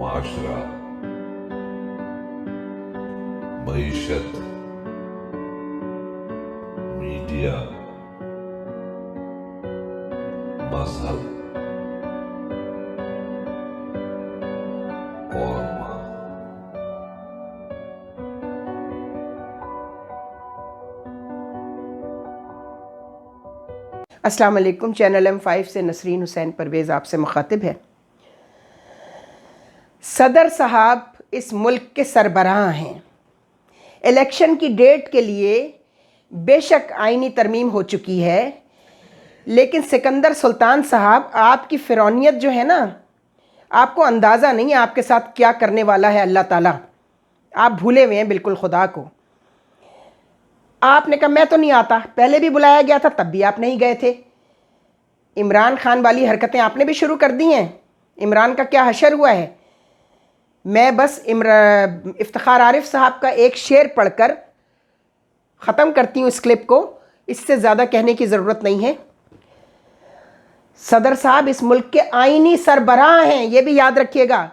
माशरा, मईशत, media, मजहब और मां। अस्सलाम वालेकुम। चैनल M5 से नसरीन हुसैन परवेज़ आपसे मुखातिब है। सदर साहब इस मुल्क के सरबराह हैं। इलेक्शन की डेट के लिए बेशक आईनी तरमीम हो चुकी है, लेकिन सिकंदर सुल्तान साहब, आपकी फ़िरौनियत जो है ना, आपको अंदाज़ा नहीं है आपके साथ क्या करने वाला है अल्लाह ताला। आप भूले हुए हैं बिल्कुल खुदा को। आपने कहा मैं तो नहीं आता, पहले भी बुलाया गया था तब भी आप नहीं गए थे। इमरान खान वाली हरकतें आपने भी शुरू कर दी हैं। इमरान का क्या हशर हुआ है। मैं बस इफ्तिखार आरिफ साहब का एक शेर पढ़कर ख़त्म करती हूँ इस क्लिप को। इससे ज़्यादा कहने की ज़रूरत नहीं है। सदर साहब इस मुल्क के आईनी सरबराह हैं, ये भी याद रखिएगा।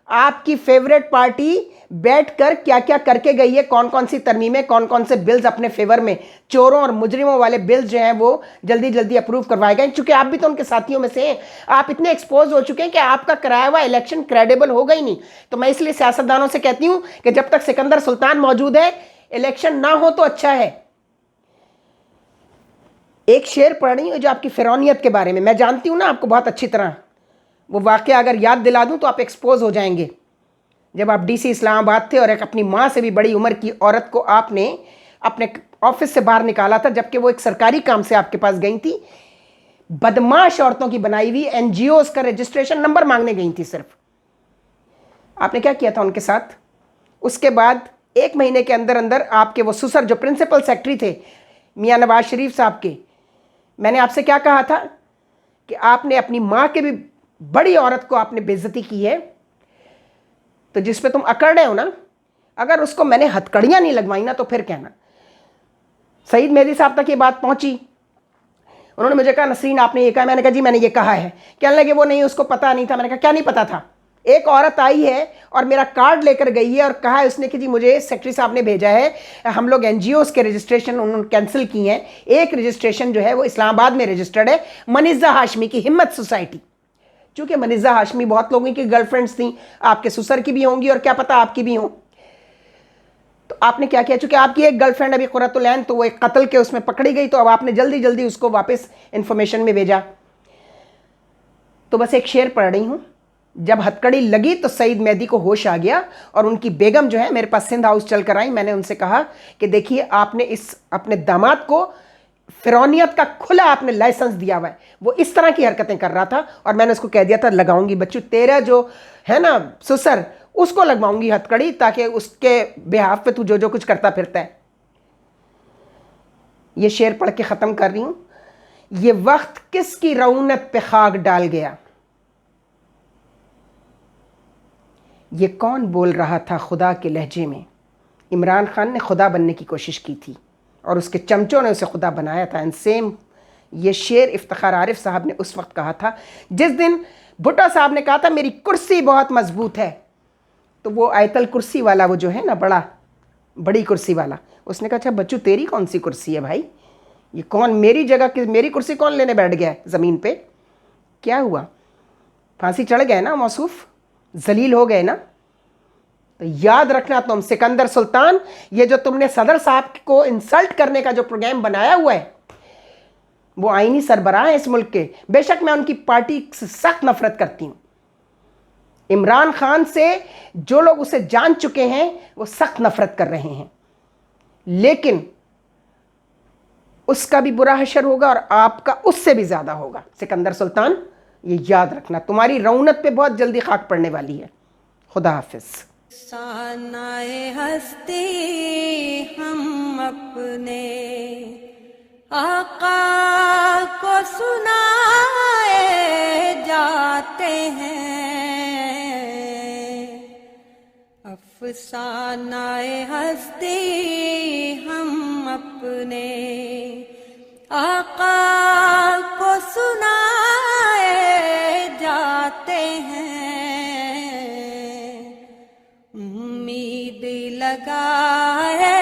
आपकी फेवरेट पार्टी बैठकर क्या क्या करके गई है, कौन कौन सी तरमीमें, कौन कौन से बिल्स अपने फेवर में, चोरों और मुजरिमों वाले बिल्स जो हैं वो जल्दी जल्दी अप्रूव करवाए गए। चूंकि आप भी तो उनके साथियों में से हैं। आप इतने एक्सपोज हो चुके हैं कि आपका कराया हुआ इलेक्शन क्रेडिबल होगा ही नहीं। तो मैं इसलिए सियासतदानों से कहती हूँ कि जब तक सिकंदर सुल्तान मौजूद है, इलेक्शन ना हो तो अच्छा है। एक शेर पढ़ रही हूँ जो आपकी फ़िरौनियत के बारे में, मैं जानती हूँ ना आपको बहुत अच्छी तरह। वो वाक़या अगर याद दिला दूँ तो आप एक्सपोज हो जाएंगे। जब आप DC इस्लामाबाद थे और एक अपनी माँ से भी बड़ी उम्र की औरत को आपने अपने ऑफिस से बाहर निकाला था, जबकि वो एक सरकारी काम से आपके पास गई थी। बदमाश औरतों की बनाई हुई NGOs का रजिस्ट्रेशन नंबर मांगने गई थी सिर्फ। आपने क्या किया था उनके साथ? उसके बाद 1 महीने के अंदर अंदर आपके वो सुसर जो प्रिंसिपल सेक्रेटरी थे मियाँ नवाज शरीफ साहब के, मैंने आपसे क्या कहा था कि आपने अपनी माँ के भी बड़ी औरत को आपने बेइज्जती की है। तो जिस पे तुम अकड़ रहे हो ना, अगर उसको मैंने हथकड़ियाँ नहीं लगवाई ना तो फिर कहना। सईद मेहदी साहब तक ये बात पहुंची। उन्होंने मुझे कहा नसरीन आपने ये कहा। मैंने कहा जी मैंने ये कहा है। कहने लगे वो नहीं, उसको पता नहीं था। मैंने कहा क्या नहीं पता था? एक औरत आई है और मेरा कार्ड लेकर गई है और कहा है उसने कि जी मुझे सेक्रेटरी साहब ने भेजा है, हम लोग NGOs के रजिस्ट्रेशन उन्होंने कैंसिल की हैं। एक रजिस्ट्रेशन जो है वो इस्लामाबाद में रजिस्टर्ड है, मनीज़ा हाशमी की हिम्मत सोसाइटी। चूँकि मनीज़ा हाशमी बहुत लोगों की गर्लफ्रेंड्स थी, आपके सुसर की भी होंगी और क्या पता आपकी भी हों। तो आपने क्या किया, चूँकि आपकी एक गर्लफ्रेंड अभी कुर्रतुल ऐन, तो वो एक कत्ल के उसमें पकड़ी गई, तो अब आपने जल्दी जल्दी उसको वापस इन्फॉर्मेशन में भेजा। तो बस एक शेर पढ़ रही हूँ। जब हथकड़ी लगी तो सईद मेहदी को होश आ गया और उनकी बेगम जो है मेरे पास सिंध हाउस चल कर आई। मैंने उनसे कहा कि देखिए आपने इस अपने दामाद को फ़िरौनियत का खुला आपने लाइसेंस दिया हुआ है, वो इस तरह की हरकतें कर रहा था। और मैंने उसको कह दिया था लगाऊंगी बच्चू, तेरा जो है ना सुसर, उसको लगवाऊंगी हथकड़ी, ताकि उसके बिहाफ पे तू जो जो कुछ करता फिरता है। ये शेर पढ़ के ख़त्म कर रही हूँ। ये वक्त किसकी रौनक पे खाक डाल गया, ये कौन बोल रहा था खुदा के लहजे में। इमरान खान ने खुदा बनने की कोशिश की थी और उसके चमचों ने उसे खुदा बनाया था। एंड सेम ये शेर इफ्तिखार आरिफ साहब ने उस वक्त कहा था जिस दिन भुट्टो साहब ने कहा था मेरी कुर्सी बहुत मजबूत है। तो वो आयतल कुर्सी वाला, वो जो है ना बड़ी कुर्सी वाला, उसने कहा अच्छा बच्चू तेरी कौन सी कुर्सी है भाई, ये कौन मेरी जगह की मेरी कुर्सी कौन लेने बैठ गया है ज़मीन पे। क्या हुआ, फांसी चढ़ गए ना मौसूफ, जलील हो गए ना। तो याद रखना तुम सिकंदर सुल्तान, ये जो तुमने सदर साहब को इंसल्ट करने का जो प्रोग्राम बनाया हुआ है, वो आईनी सरबराह है इस मुल्क के। बेशक मैं उनकी पार्टी से सख्त नफरत करती हूं। इमरान खान से जो लोग उसे जान चुके हैं वो सख्त नफरत कर रहे हैं, लेकिन उसका भी बुरा हशर होगा और आपका उससे भी ज्यादा होगा। सिकंदर सुल्तान ये याद रखना, तुम्हारी रौनक पे बहुत जल्दी खाक पड़ने वाली है। खुदा हाफिज। सानाए हस्ती हम अपने आका को सुनाए जाते हैं। अफसानाए हस्ती हम अपने आका को सुनाए जाते हैं। ईद लगाए